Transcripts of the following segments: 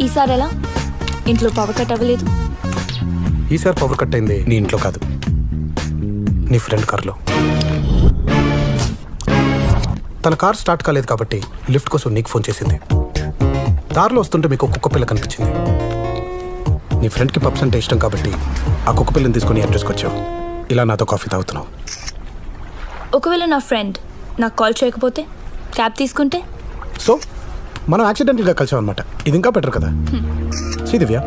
ఈసారి ఎలా? ఇంట్లో పవర్ కట్ అవ్వలేదు. ఈసారి పవర్ కట్ అయింది నీ ఇంట్లో కాదు, నీ ఫ్రెండ్ కార్లో. తన కార్ స్టార్ట్ కాలేదు కాబట్టి లిఫ్ట్ కోసం నీకు ఫోన్ చేసింది. దారిలో వస్తుంటే మీకు కుక్క పిల్ల కనిపించింది. నీ ఫ్రెండ్కి పప్స్ అంటే ఇష్టం కాబట్టి ఆ కుక్క పిల్లని తీసుకొని అడ్రస్కి వచ్చావు. ఇలా నాతో కాఫీ తాగుతున్నావు. ఒకవేళ నా ఫ్రెండ్ నాకు కాల్ చేయకపోతే, క్యాబ్ తీసుకుంటే? సో మనం యాక్సిడెంటల్గా కలిసాం అనమాట. ఇది ఇంకా బెటర్ కదా. సి దివ్య,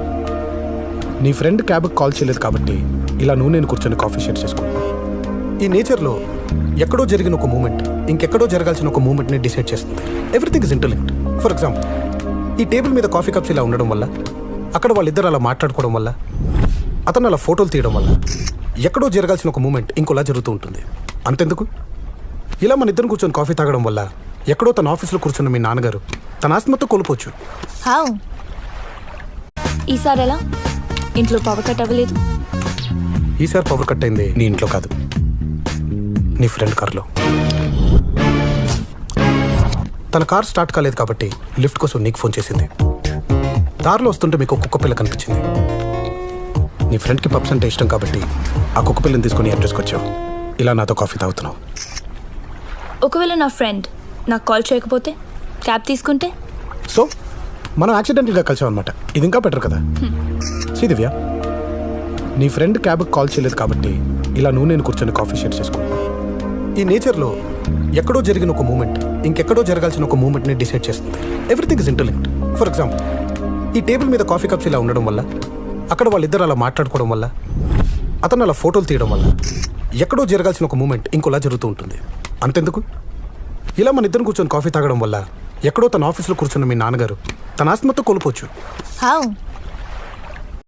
నీ ఫ్రెండ్ క్యాబ్కి కాల్ చేయలేదు కాబట్టి ఇలా నువ్వు నేను కూర్చొని కాఫీ షేర్ చేసుకుంటాం. ఈ నేచర్లో ఎక్కడో జరిగిన ఒక మూమెంట్ ఇంకెక్కడో జరగాల్సిన ఒక మూమెంట్ని డిసైడ్ చేస్తుంది. Everything is interlinked. For example, ఈ టేబుల్ మీద కాఫీ కప్స్ ఇలా ఉండడం వల్ల, అక్కడ వాళ్ళిద్దరు అలా మాట్లాడుకోవడం వల్ల, అతను అలా ఫోటోలు తీయడం వల్ల ఎక్కడో జరగాల్సిన ఒక మూమెంట్ ఇంకోలా జరుగుతూ ఉంటుంది. అంతెందుకు, ఇలా మన ఇద్దరు కూర్చొని కాఫీ తాగడం వల్ల ఎక్కడో తన ఆఫీస్లో కూర్చున్న మీ నాన్నగారు తన ఆస్తిమతో కోల్పోవచ్చు. హౌ? ఈసారి ఎలా? ఇంట్లో పవర్ కట్ అవ్వలేదు. ఈసారి పవర్ కట్ అయింది నీ ఇంట్లో కాదు, నీ ఫ్రెండ్ కార్లో. తన కార్ స్టార్ట్ కాలేదు కాబట్టి లిఫ్ట్ కోసం నీకు ఫోన్ చేసింది. దారిలో వస్తుంటే మీకు కుక్క పిల్ల కనిపించింది. నీ ఫ్రెండ్కి పప్స్ అంటే ఇష్టం కాబట్టి ఆ కుక్క పిల్లని తీసుకొని అడ్రస్కి వచ్చావు. ఇలా నాతో కాఫీ తాగుతున్నావు. ఒకవేళ నా ఫ్రెండ్ నాకు కాల్ చేయకపోతే, క్యాబ్ తీసుకుంటే? సో మనం యాక్సిడెంటల్గా కలిసాం అనమాట. ఇది ఇంకా బెటర్ కదా. సి దివ్య, నీ ఫ్రెండ్ క్యాబ్కి కాల్ చేయలేదు కాబట్టి ఇలా నువ్వు నేను కూర్చొని కాఫీ షేర్ చేసుకుంటాం. ఈ నేచర్లో ఎక్కడో జరిగిన ఒక మూమెంట్ ఇంకెక్కడో జరగాల్సిన ఒక మూమెంట్ని డిసైడ్ చేస్తుంది. Everything is interlinked. For example, ఈ టేబుల్ మీద కాఫీ కప్స్ ఇలా ఉండడం వల్ల, అక్కడ వాళ్ళిద్దరు అలా మాట్లాడుకోవడం వల్ల, అతను అలా ఫోటోలు తీయడం వల్ల ఎక్కడో జరగాల్సిన ఒక మూమెంట్ ఇంకోలా జరుగుతూ ఉంటుంది. అంతెందుకు, ఇలా మన ఇద్దరు కూర్చొని కాఫీ తాగడం వల్ల ఎక్కడో తన ఆఫీస్లో కూర్చున్న మీ నాన్నగారు తన ఆస్తిమతో కోల్పోవచ్చు. హౌ?